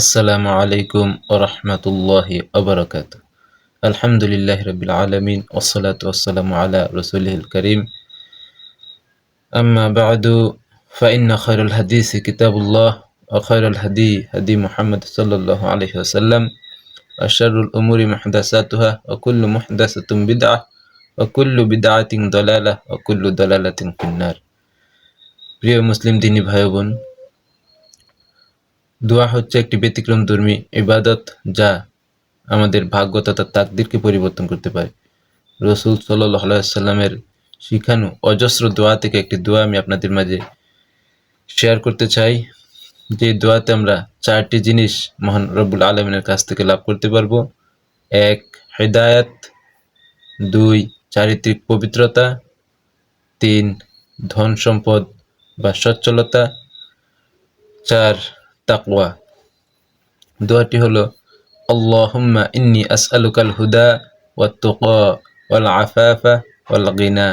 আসসালামু আলাইকুম ওয়া রাহমাতুল্লাহি ওয়া বারাকাতুহু। আলহামদুলিল্লাহি রাব্বিল আলামিন ওয়াসসালাতু ওয়াসসালামু আলা রাসূলিল কারীম। আম্মা বা'দু ফাইন্না খায়রাল হাদিসি কিতাবুল্লাহ ওয়া খায়রাল হাদী হাদী মুহাম্মদ সাল্লাল্লাহু আলাইহি ওয়াসাল্লাম ওয়া শাররুল উমুরি মুহদাসাতুহা ওয়া কুল্লু মুহদাসাতিন বিদআহ ওয়া কুল্লু বিদআতিন দালালাহ ওয়া কুল্লু দালালাতিন ফিন্নার। প্রিয় মুসলিম দিনী ভাই ও বোন, দোয়া হচ্ছে একটি ব্যতিক্রমধর্মী ইবাদত যা আমাদের ভাগ্য তথা তাকদীরকে পরিবর্তন করতে পারে। রাসূল সাল্লাল্লাহু আলাইহি ওয়াসাল্লামের শিখানো অজস্র দোয়া থেকে একটি দোয়া আমি আপনাদের মাঝে শেয়ার করতে চাই, যে দোয়াতে আমরা 4টি জিনিস মহান রব্বুল আলামিনের কাছ থেকে লাভ করতে পারবো। 1. হিদায়াত, 2. চারিত্রিক পবিত্রতা, 3. ধন সম্পদ বা সচ্ছলতা, 4. তাকওয়া। দোয়াটি হলো আল্লাহুম্মা ইন্নী আসআলুকাল হুদা ওয়াত তুকা ওয়াল আফাফা ওয়াল গিনা